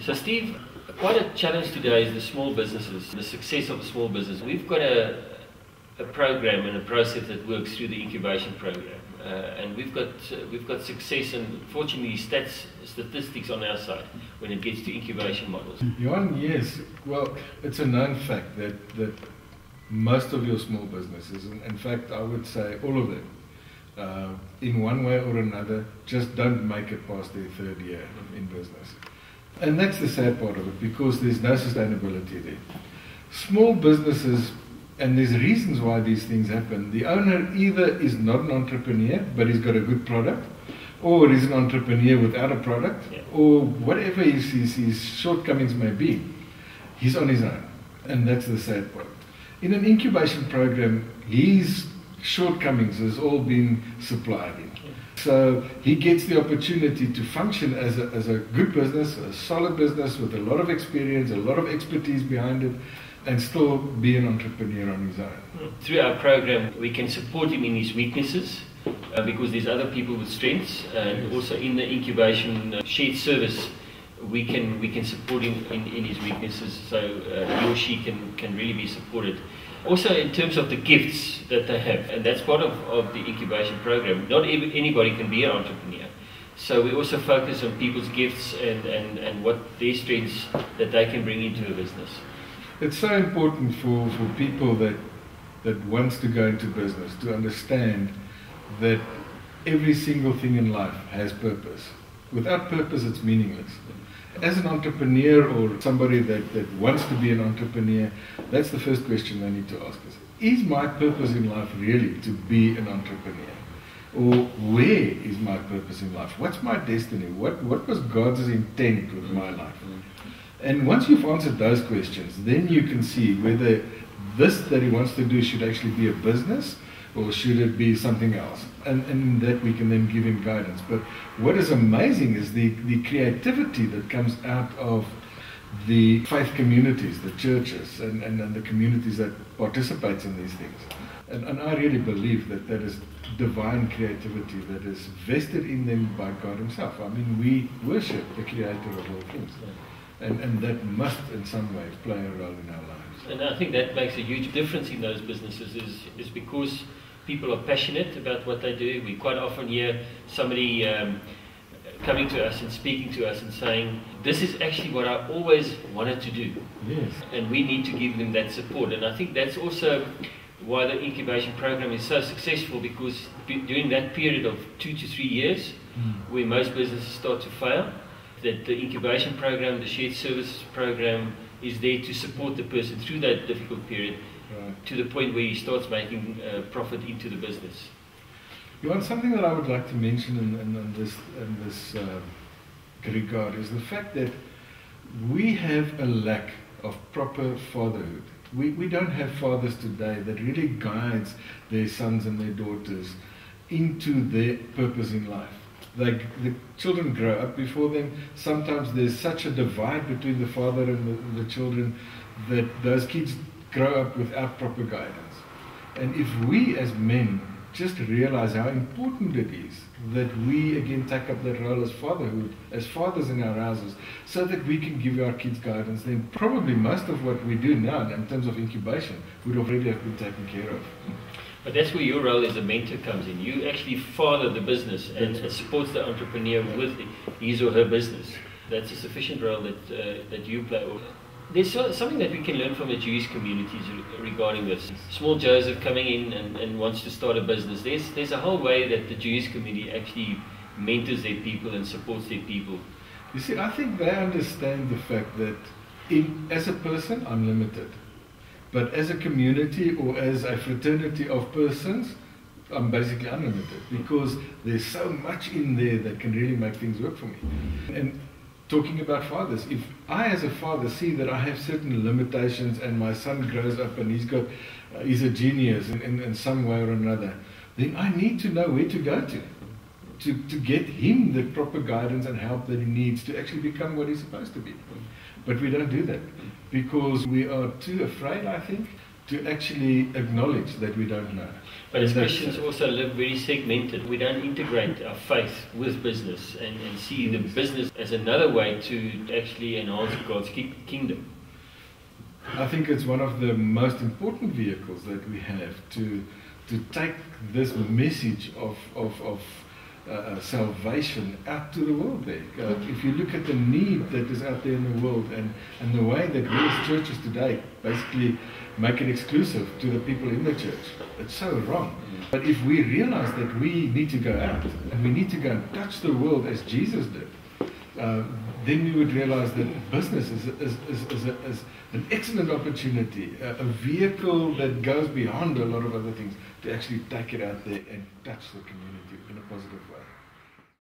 So Steve, quite a challenge today is the small businesses, the success of a small business. We've got a program and a process that works through the incubation program, and we've got success and fortunately statistics on our side when it gets to incubation models. Johan, yes. Well, it's a known fact that most of your small businesses, and in fact I would say all of them, in one way or another, just don't make it past their third year in business. And that's the sad part of it, because there's no sustainability there. Small businesses, and there's reasons why these things happen. The owner either is not an entrepreneur, but he's got a good product, or he's an entrepreneur without a product, or whatever his shortcomings may be, he's on his own. And that's the sad part. In an incubation program, his shortcomings has all been supplied in. So he gets the opportunity to function as a good business, a solid business with a lot of experience, a lot of expertise behind it, and still be an entrepreneur on his own. Through our program, we can support him in his weaknesses because there's other people with strengths, and also in the incubation shared service, we can support him in his weaknesses, so he or she can really be supported. Also in terms of the gifts that they have, and that's part of the incubation program. Not anybody can be an entrepreneur. So we also focus on people's gifts and what their strengths that they can bring into a business. It's so important for people that wants to go into business to understand that every single thing in life has purpose. Without purpose, it's meaningless. As an entrepreneur or somebody that wants to be an entrepreneur, that's the first question they need to ask us. Is my purpose in life really to be an entrepreneur? Or where is my purpose in life? What's my destiny? What was God's intent with my life? And once you've answered those questions, then you can see whether this that he wants to do should actually be a business or should it be something else. And in that we can then give him guidance. But what is amazing is the creativity that comes out of the faith communities, the churches, and the communities that participate in these things. And I really believe that is divine creativity that is vested in them by God himself. I mean, we worship the creator of all things. And that must in some way play a role in our lives. And I think that makes a huge difference in those businesses is because people are passionate about what they do. We quite often hear somebody coming to us and speaking to us and saying, this is actually what I always wanted to do. Yes. And we need to give them that support. And I think that's also why the incubation program is so successful, because during that period of 2 to 3 years, where most businesses start to fail, that the incubation program, the shared services program, is there to support the person through that difficult period, to the point where he starts making profit into the business. Johan, something that I would like to mention in this regard is the fact that we have a lack of proper fatherhood. We don't have fathers today that really guides their sons and their daughters into their purpose in life. The children grow up before them. Sometimes there's such a divide between the father and the children that those kids grow up without proper guidance. And if we as men just realize how important it is that we again take up that role as fatherhood, as fathers in our houses, so that we can give our kids guidance, then probably most of what we do now in terms of incubation would already have been taken care of. But that's where your role as a mentor comes in. You actually father the business and supports the entrepreneur with his or her business. That's a sufficient role that you play. There's something that we can learn from the Jewish communities regarding this. Small Joseph coming in and wants to start a business. There's a whole way that the Jewish community actually mentors their people and supports their people. You see, I think they understand the fact that as a person, I'm limited. But as a community or as a fraternity of persons, I'm basically unlimited, because there's so much in there that can really make things work for me. And talking about fathers, if I as a father see that I have certain limitations and my son grows up and he's a genius in some way or another, then I need to know where to go to get him the proper guidance and help that he needs to actually become what he's supposed to be. But we don't do that, because we are too afraid, I think, to actually acknowledge that we don't know. But as Christians also live very segmented. We don't integrate our faith with business and see the business as another way to actually enhance God's kingdom. I think it's one of the most important vehicles that we have to take this message of salvation out to the world there. If you look at the need that is out there in the world and the way that we as churches today basically make it exclusive to the people in the church, it's so wrong. But if we realize that we need to go out and we need to go and touch the world as Jesus did, then we would realize that business is an excellent opportunity, a vehicle that goes beyond a lot of other things to actually take it out there and touch the community in a positive way.